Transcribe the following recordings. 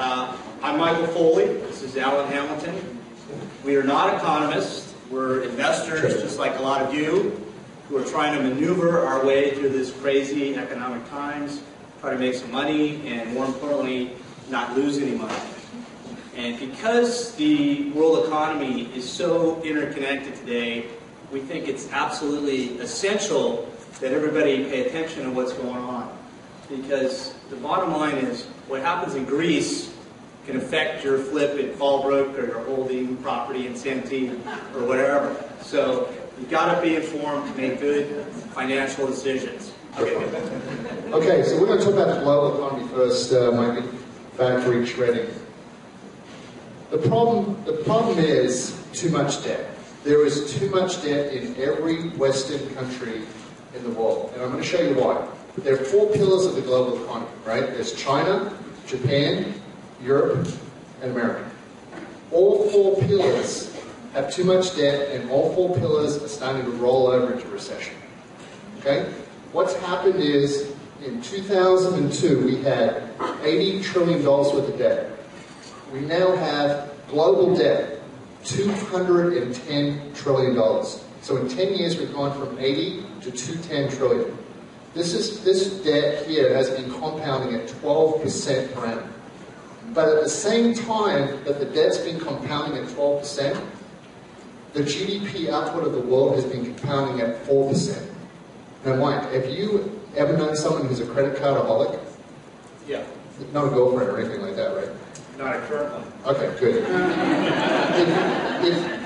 I'm Michael Foley. This is Allan Hamilton. We are not economists. We're investors, just like a lot of you, who are trying to maneuver our way through this crazy economic times, try to make some money, and more importantly, not lose any money. And because the world economy is so interconnected today, we think it's absolutely essential that everybody pay attention to what's going on. Because the bottom line is, what happens in Greece can affect your flip in Fallbrook or your holding property in Santee or whatever. So you've got to be informed to make good financial decisions. Okay, so we're going to talk about the global economy first, maybe factory shredding. The problem is too much debt. There is too much debt in every Western country in the world, and I'm going to show you why. There are four pillars of the global economy, right? There's China, Japan, Europe, and America. All four pillars have too much debt, and all four pillars are starting to roll over into recession. Okay? What's happened is, in 2002, we had $80 trillion worth of debt. We now have global debt, $210 trillion. So in 10 years, we've gone from 80 to 210 trillion. This debt here has been compounding at 12% per annum. But at the same time that the debt's been compounding at 12%, the GDP output of the world has been compounding at 4%. Now, Mike, have you ever known someone who's a credit cardaholic? Yeah. Not a girlfriend or anything like that, right? Not a current one. Okay, good.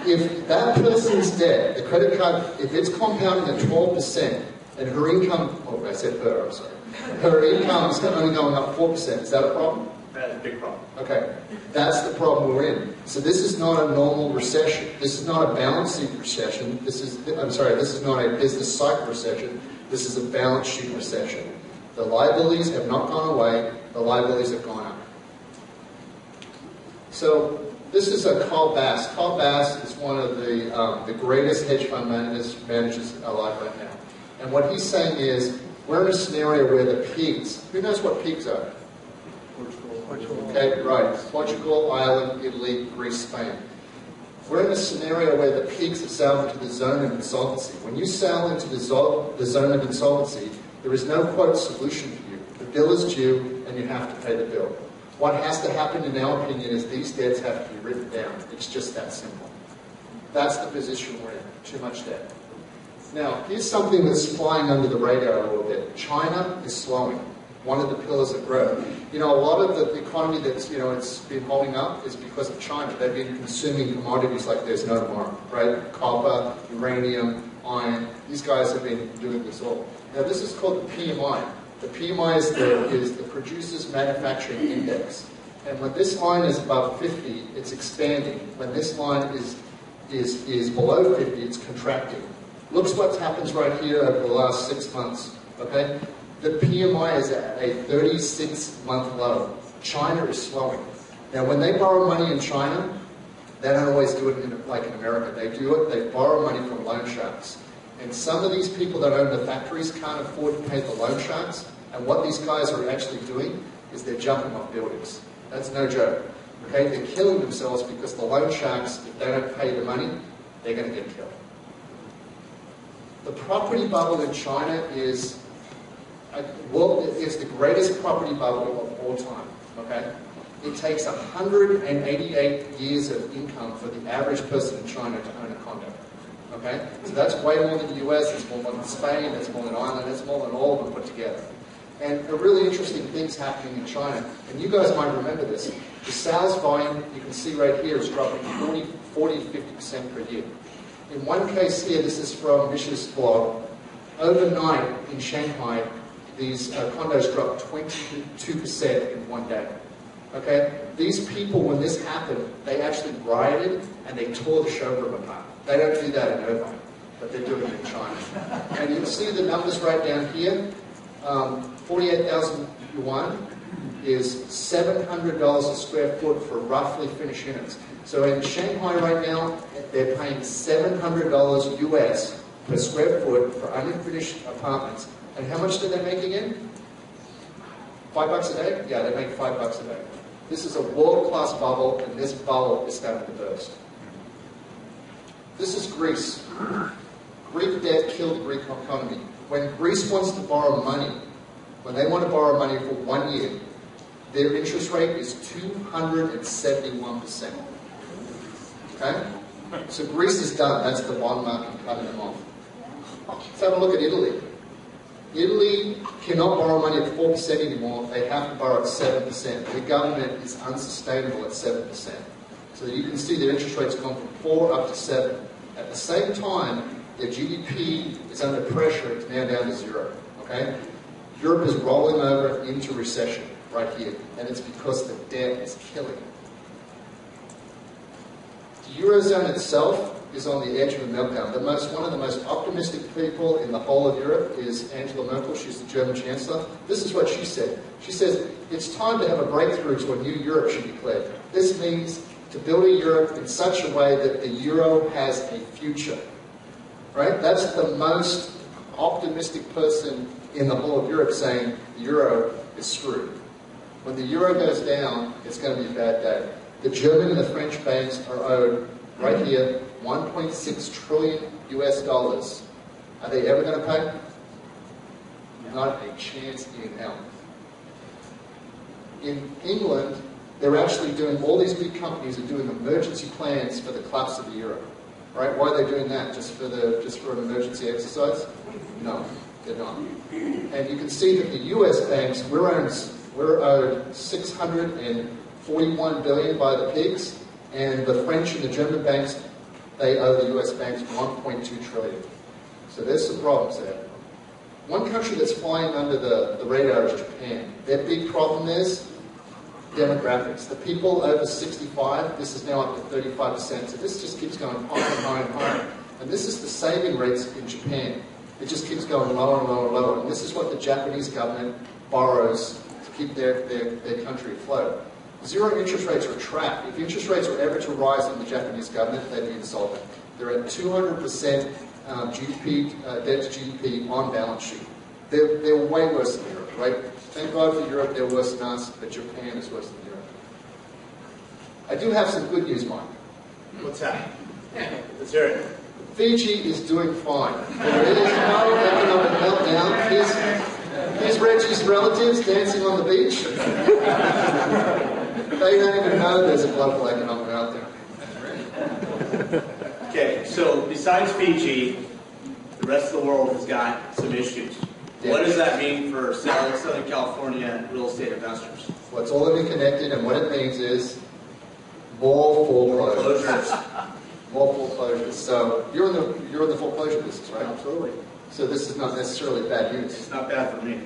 If that person's debt, the credit card, if it's compounding at 12%, and her income, oh, I said her, I'm sorry. Her income is only going up 4%, is that a problem? That's a big problem. Okay, that's the problem we're in. So this is not a normal recession. This is not a balance sheet recession. This is not a business cycle recession. This is a balance sheet recession. The liabilities have not gone away. The liabilities have gone up. So this is a Carl Bass. Carl Bass is one of the greatest hedge fund managers alive right now. And what he's saying is, we're in a scenario where the pigs, who knows what pigs are? Portugal. Okay, right. Portugal, Ireland, Italy, Greece, Spain. We're in a scenario where the pigs have sailed into the zone of insolvency. When you sail into the zone of insolvency, there is no, quote, solution for you. The bill is due, and you have to pay the bill. What has to happen, in our opinion, is these debts have to be written down. It's just that simple. That's the position we're in. Too much debt. Now, here's something that's flying under the radar a little bit. China is slowing. One of the pillars of growth. You know, a lot of the economy that's, it's been holding up is because of China. They've been consuming commodities like there's no tomorrow, right? Copper, uranium, iron. These guys have been doing this all. Now, this is called the PMI. The PMI is the Producers Manufacturing Index. And when this line is above 50, it's expanding. When this line is below 50, it's contracting. Look what happens right here over the last 6 months, okay? The PMI is at a 36-month low. China is slowing. Now, when they borrow money in China, they don't always do it like in America. They borrow money from loan sharks. And some of these people that own the factories can't afford to pay the loan sharks. And what these guys are actually doing is they're jumping off buildings. That's no joke. Okay? They're killing themselves because the loan sharks, if they don't pay the money, they're going to get killed. The property bubble in China is the greatest property bubble of all time. Okay? It takes 188 years of income for the average person in China to own a condo. Okay? So that's way more than the US, it's more than Spain, it's more than Ireland, it's more than all of them put together. And a really interesting thing's happening in China, and you guys might remember this. The sales volume, you can see right here, is dropping 40 to 50% per year. In one case here, this is from Mish's blog, overnight in Shanghai, these condos dropped 22% in one day. Okay? These people, when this happened, they actually rioted and they tore the showroom apart. They don't do that in Irvine, but they're doing it in China. And you can see the numbers right down here. 48,000 yuan is $700 a square foot for roughly finished units. So in Shanghai right now, they're paying $700 US per square foot for unfinished apartments. And how much do they make again? $5 a day? Yeah, they make $5 a day. This is a world-class bubble, and this bubble is going to burst. This is Greece. Greek debt killed the Greek economy. When Greece wants to borrow money, when they want to borrow money for 1 year, their interest rate is 271%. Okay? So Greece is done. That's the bond market cutting them off. Let's have a look at Italy. Italy cannot borrow money at 4% anymore. They have to borrow at 7%. Their government is unsustainable at 7%. So you can see their interest rate's gone from 4 up to 7. At the same time, their GDP is under pressure. It's now down to 0. Okay? Europe is rolling over into recession right here, and it's because the debt is killing. The Eurozone itself is on the edge of a meltdown. One of the most optimistic people in the whole of Europe is Angela Merkel. She's the German Chancellor. This is what she said. She says, it's time to have a breakthrough to a new Europe, she declared. This means to build a Europe in such a way that the euro has a future. Right? That's the most optimistic person in the whole of Europe saying the euro is screwed. When the euro goes down, it's going to be a bad day. The German and the French banks are owed, right here, 1.6 trillion US dollars. Are they ever going to pay? Not a chance in hell. In England, they're actually doing, all these big companies are doing emergency plans for the collapse of the euro. Right? Why are they doing that? Just for an emergency exercise? No, they're not. And you can see that the US banks, we're owed 641 billion by the pigs, and the French and the German banks, they owe the US banks 1.2 trillion. So there's some problems there. One country that's flying under the radar is Japan. Their big problem is demographics. The people over 65, this is now up to 35%, so this just keeps going higher and higher and higher. And this is the saving rates in Japan. It just keeps going lower and lower and lower. And this is what the Japanese government borrows to keep their country afloat. Zero interest rates are a trap. If interest rates were ever to rise in the Japanese government, they'd be insolvent. They're at 200% GDP, debt to GDP on balance sheet. They're way worse than Europe, right? Thank God for Europe, they're worse than us, but Japan is worse than Europe. I do have some good news, Mike. What's that? Let's hear it. Fiji is doing fine. There is no economic meltdown. Here's Reggie's relatives dancing on the beach. They don't even know there's a global economic meltdown. Okay, so besides Fiji, the rest of the world has got some issues. Yeah. What does that mean for Southern California real estate investors? Well, it's all interconnected, and what it means is more foreclosures. More foreclosures. So you're in the foreclosure business, right? Absolutely. So this is not necessarily bad news. It's not bad for me.